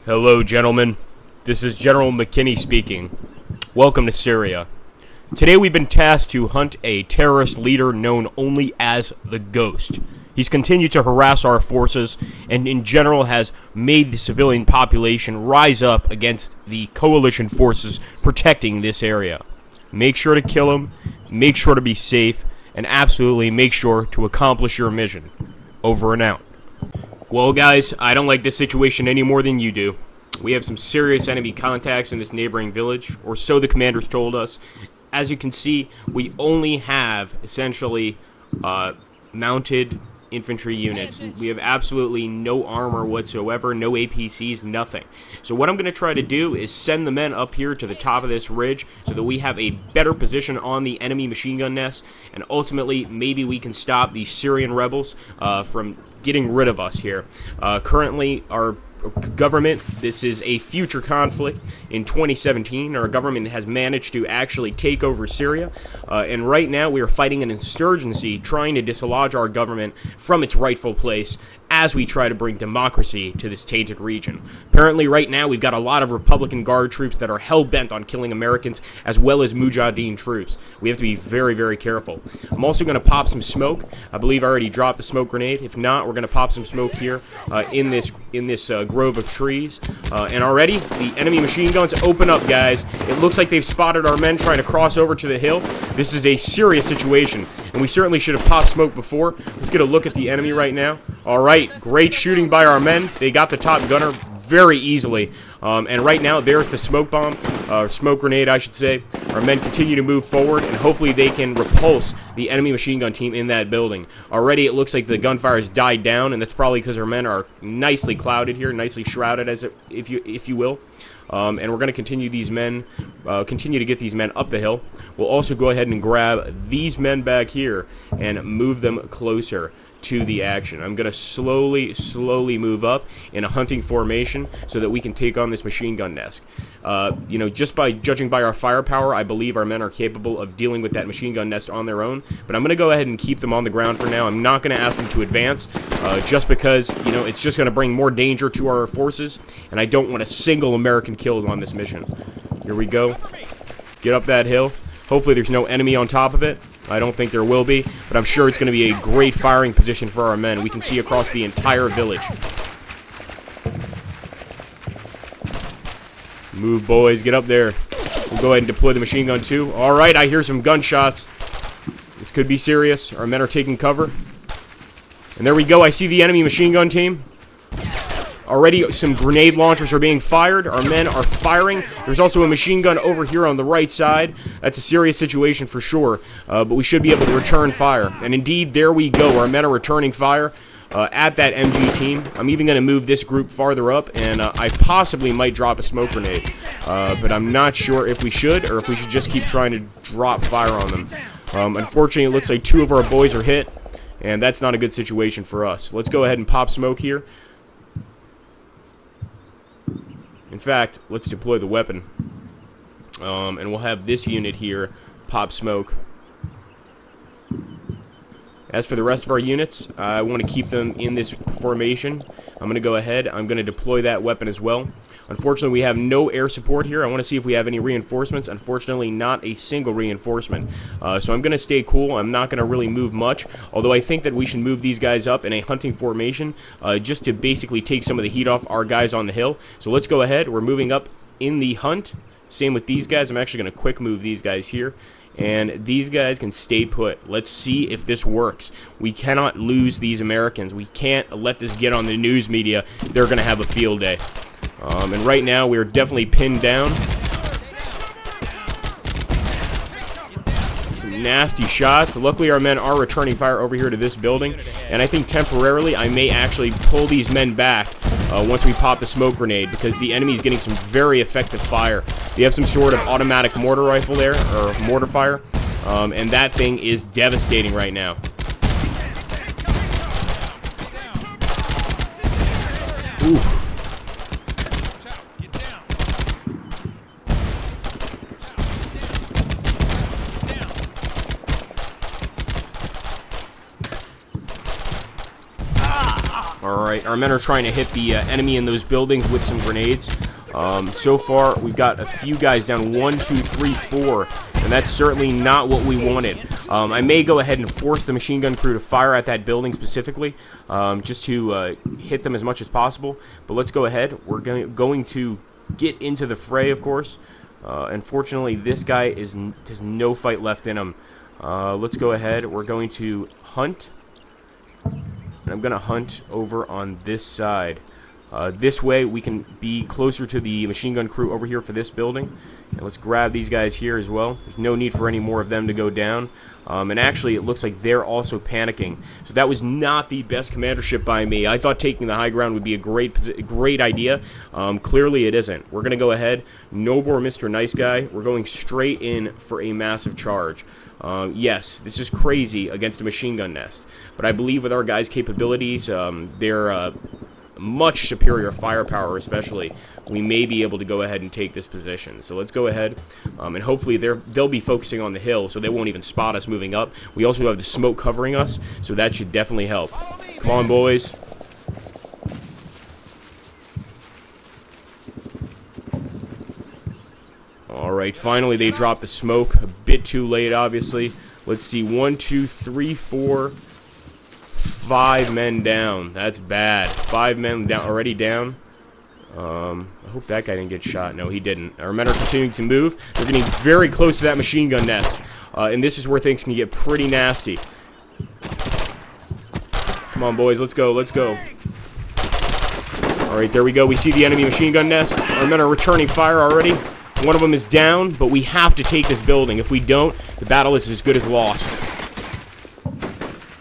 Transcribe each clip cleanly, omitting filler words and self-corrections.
Hello, gentlemen. This is General McKinney speaking. Welcome to Syria. Today we've been tasked to hunt a terrorist leader known only as the Ghost. He's continued to harass our forces and in general has made the civilian population rise up against the coalition forces protecting this area. Make sure to kill him, make sure to be safe, and absolutely make sure to accomplish your mission. Over and out. Well, guys, I don't like this situation any more than you do. We have some serious enemy contacts in this neighboring village, or so the commanders told us. As you can see, we only have, essentially, mounted infantry units. We have absolutely no armor whatsoever, no APCs, nothing. So what I'm going to try to do is send the men up here to the top of this ridge so that we have a better position on the enemy machine gun nest, and ultimately maybe we can stop the Syrian rebels from getting rid of us here. Currently, our government, this is a future conflict. In 2017, our government has managed to actually take over Syria, and right now we are fighting an insurgency trying to dislodge our government from its rightful place as we try to bring democracy to this tainted region. Apparently right now we've got a lot of Republican Guard troops that are hell-bent on killing Americans as well as Mujahideen troops. We have to be very, very careful. I'm also going to pop some smoke. I believe I already dropped the smoke grenade. If not, we're going to pop some smoke here in this grove of trees. And already the enemy machine guns open up, guys. It looks like they've spotted our men trying to cross over to the hill. This is a serious situation, and we certainly should have popped smoke before. Let's get a look at the enemy right now. All right, great shooting by our men. They got the top gunner very easily. And right now, there's the smoke bomb, smoke grenade, I should say. Our men continue to move forward, and hopefully they can repulse the enemy machine gun team in that building. Already, it looks like the gunfire has died down, and that's probably because our men are nicely clouded here, nicely shrouded, if you will. And we're going to continue to get these men up the hill. We'll also go ahead and grab these men back here and move them closer to the action. I'm going to slowly move up in a hunting formation so that we can take on this machine gun nest. Just by judging by our firepower, I believe our men are capable of dealing with that machine gun nest on their own, but I'm going to go ahead and keep them on the ground for now. I'm not going to ask them to advance, just because, it's just going to bring more danger to our forces, and I don't want a single American killed on this mission. Here we go. Let's get up that hill. Hopefully there's no enemy on top of it. I don't think there will be, but I'm sure it's going to be a great firing position for our men. We can see across the entire village. Move, boys. Get up there. We'll go ahead and deploy the machine gun, too. All right, I hear some gunshots. This could be serious. Our men are taking cover. And there we go. I see the enemy machine gun team. Already some grenade launchers are being fired. Our men are firing. There's also a machine gun over here on the right side. That's a serious situation for sure, but we should be able to return fire. And indeed, there we go. Our men are returning fire at that MG team. I'm even going to move this group farther up, and I possibly might drop a smoke grenade, but I'm not sure if we should or if we should just keep trying to drop fire on them. Unfortunately, it looks like two of our boys are hit, and that's not a good situation for us. Let's go ahead and pop smoke here. In fact, let's deploy the weapon, and we'll have this unit here pop smoke. As for the rest of our units, I want to keep them in this formation. I'm going to go ahead. I'm going to deploy that weapon as well. Unfortunately, we have no air support here. I want to see if we have any reinforcements. Unfortunately, not a single reinforcement. So I'm going to stay cool. I'm not going to really move much, although I think that we should move these guys up in a hunting formation just to basically take some of the heat off our guys on the hill. So let's go ahead. We're moving up in the hunt. Same with these guys. I'm actually going to quick move these guys here. And these guys can stay put. Let's see if this works. We cannot lose these Americans. We can't let this get on the news media. They're going to have a field day. And right now, we're definitely pinned down. Some nasty shots. Luckily, our men are returning fire over here to this building. And I think temporarily, I may actually pull these men back once we pop the smoke grenade, because the enemy is getting some very effective fire. They have some sort of automatic mortar rifle there, or mortar fire, and that thing is devastating right now. Ooh. Alright, our men are trying to hit the enemy in those buildings with some grenades. So far, we've got a few guys down. 1, 2, 3, 4. And that's certainly not what we wanted. I may go ahead and force the machine gun crew to fire at that building specifically, just to hit them as much as possible. But let's go ahead. We're going to get into the fray, of course. Unfortunately, this guy has no fight left in him. Let's go ahead. We're going to hunt. And I'm going to hunt over on this side. This way, we can be closer to the machine gun crew over here for this building. And let's grab these guys here as well. There's no need for any more of them to go down. And actually, it looks like they're also panicking. So that was not the best commandership by me. I thought taking the high ground would be a great idea. Clearly, it isn't. We're going to go ahead. Noble or Mr. Nice Guy. We're going straight in for a massive charge. Yes, this is crazy against a machine gun nest. But I believe with our guys' capabilities, they're much superior firepower especially, we may be able to go ahead and take this position. So let's go ahead, and hopefully they'll be focusing on the hill, so they won't even spot us moving up. We also have the smoke covering us, so that should definitely help. Come on, boys. Alright, finally they dropped the smoke. A bit too late, obviously. Let's see, 1, 2, 3, 4... 5 men down. That's bad. 5 men down, already down. I hope that guy didn't get shot. No, he didn't. Our men are continuing to move. They're getting very close to that machine gun nest. And this is where things can get pretty nasty. Come on, boys. Let's go. Let's go. Alright, there we go. We see the enemy machine gun nest. Our men are returning fire already. One of them is down, but we have to take this building. If we don't, the battle is as good as lost.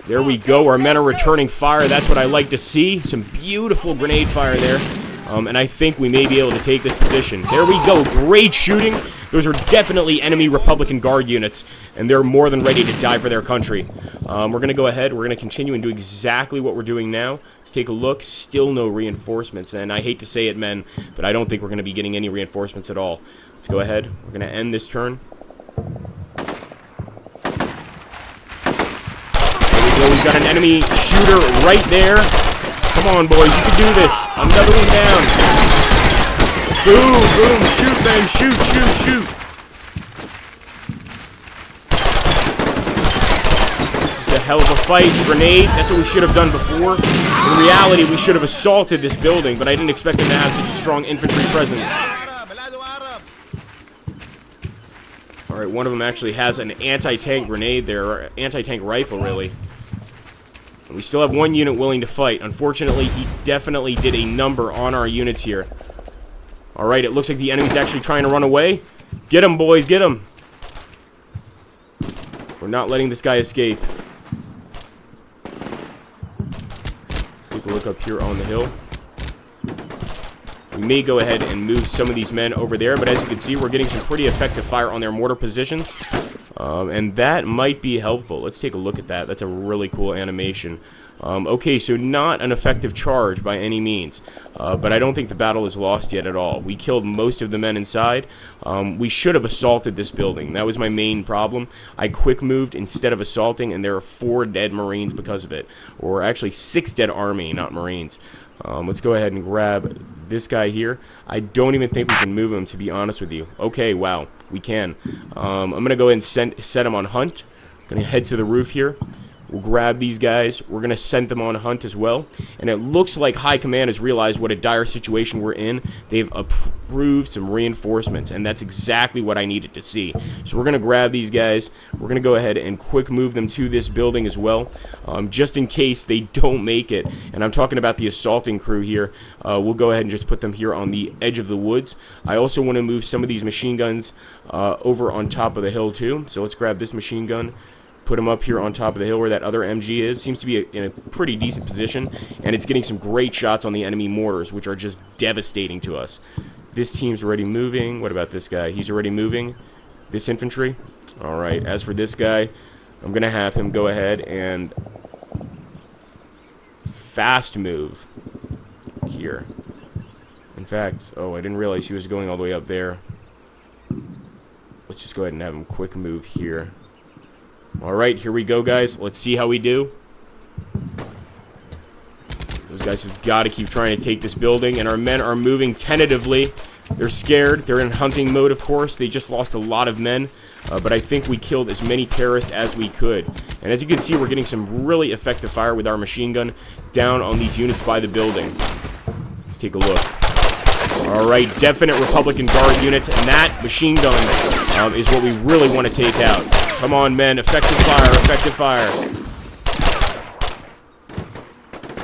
There we go. Our men are returning fire. That's what I like to see. Some beautiful grenade fire there. And I think we may be able to take this position. There we go. Great shooting. Those are definitely enemy Republican Guard units, and they're more than ready to die for their country. We're going to go ahead. We're going to continue and do exactly what we're doing now. Let's take a look. Still no reinforcements, and I hate to say it, men, but I don't think we're going to be getting any reinforcements at all. Let's go ahead. We're going to end this turn. We've got an enemy shooter right there. Come on, boys, you can do this. Another one down. Boom, boom, shoot, man, shoot, shoot, shoot. This is a hell of a fight. Grenade, that's what we should have done before. In reality, we should have assaulted this building, but I didn't expect them to have such a strong infantry presence. Alright, one of them actually has an anti-tank grenade there, or anti-tank rifle, really. We still have one unit willing to fight. Unfortunately, he definitely did a number on our units here. Alright, it looks like the enemy's actually trying to run away. Get him, boys, get him. We're not letting this guy escape. Let's take a look up here on the hill. We may go ahead and move some of these men over there, but as you can see, we're getting some pretty effective fire on their mortar positions. And that might be helpful. Let's take a look at that. That's a really cool animation. Okay, so not an effective charge by any means. But I don't think the battle is lost yet at all. We killed most of the men inside. We should have assaulted this building. That was my main problem. I quick moved instead of assaulting, and there are 4 dead Marines because of it. Or actually 6 dead Army, not Marines. Let's go ahead and grab this guy here. I don't even think we can move him, to be honest with you. Okay, wow, we can. I'm going to go ahead and set him on hunt. I'm going to head to the roof here. We'll grab these guys. We're going to send them on hunt as well. And it looks like High Command has realized what a dire situation we're in. They've approved some reinforcements, and that's exactly what I needed to see. So we're going to grab these guys. We're going to go ahead and quick move them to this building as well, just in case they don't make it. And I'm talking about the assaulting crew here. We'll go ahead and just put them here on the edge of the woods. I also want to move some of these machine guns over on top of the hill too. So let's grab this machine gun. Put him up here on top of the hill where that other MG is. Seems to be in a pretty decent position, and it's getting some great shots on the enemy mortars, which are just devastating to us. This team's already moving. What about this guy? He's already moving. This infantry. All right, as for this guy, I'm going to have him go ahead and fast move here. In fact, oh, I didn't realize he was going all the way up there. Let's just go ahead and have him quick move here. Alright, here we go, guys. Let's see how we do. Those Guys have got to keep trying to take this building, and our men are moving tentatively. They're scared. They're in hunting mode, of course. They just lost a lot of men, but I think we killed as many terrorists as we could. And as you can see, we're getting some really effective fire with our machine gun down on these units by the building. Let's take a look. Alright, definite Republican Guard units, and that machine gun is what we really want to take out. Come on, men. Effective fire, effective fire.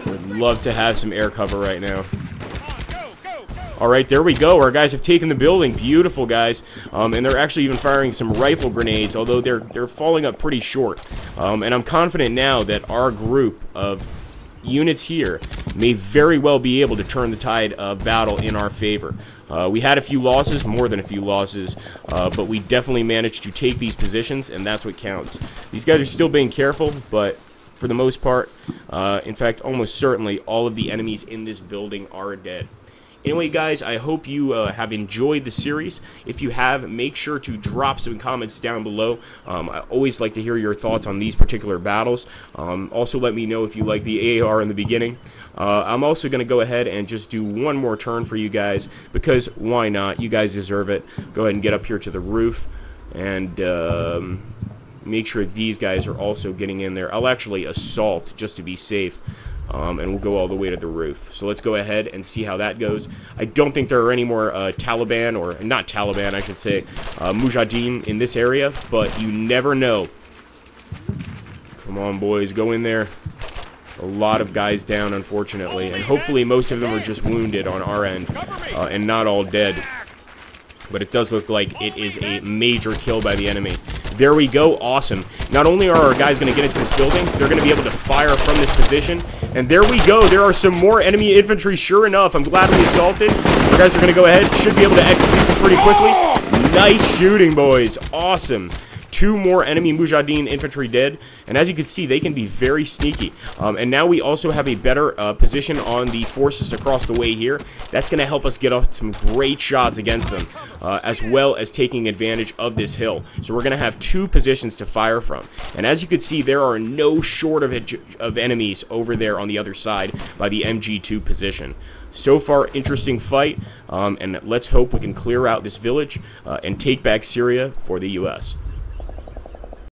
Would love to have some air cover right now. Alright, there we go. Our guys have taken the building. Beautiful, guys. And they're actually even firing some rifle grenades, although they're falling up pretty short. And I'm confident now that our group of units here may very well be able to turn the tide of battle in our favor. We had a few losses, more than a few losses, but we definitely managed to take these positions, and that's what counts. These guys are still being careful, but for the most part, in fact, almost certainly, all of the enemies in this building are dead. Anyway, guys, I hope you have enjoyed the series. If you have, make sure to drop some comments down below. I always like to hear your thoughts on these particular battles. Also, let me know if you like the AAR in the beginning. I'm also going to go ahead and just do one more turn for you guys, because why not? You guys deserve it. Go ahead and get up here to the roof, and make sure these guys are also getting in there. I'll actually assault just to be safe. And we'll go all the way to the roof. So let's go ahead and see how that goes. I don't think there are any more Taliban, or not Taliban, I should say, Mujahideen in this area, but you never know. Come on, boys, go in there. A lot of guys down, unfortunately, and hopefully most of them are just wounded on our end, and not all dead. But it does look like it is a major kill by the enemy. There we go. Awesome. Not only are our guys going to get into this building, they're going to be able to fire from this position. And there we go. There are some more enemy infantry. Sure enough, I'm glad we assaulted. Our guys are going to go ahead. Should be able to execute them pretty quickly. Nice shooting, boys. Awesome. 2 more enemy Mujahideen infantry dead, and as you can see, they can be very sneaky. And now we also have a better position on the forces across the way here. That's going to help us get off some great shots against them, as well as taking advantage of this hill. So we're going to have 2 positions to fire from. And as you can see, there are no shortage of enemies over there on the other side by the MG2 position. So far, interesting fight, and let's hope we can clear out this village and take back Syria for the U.S.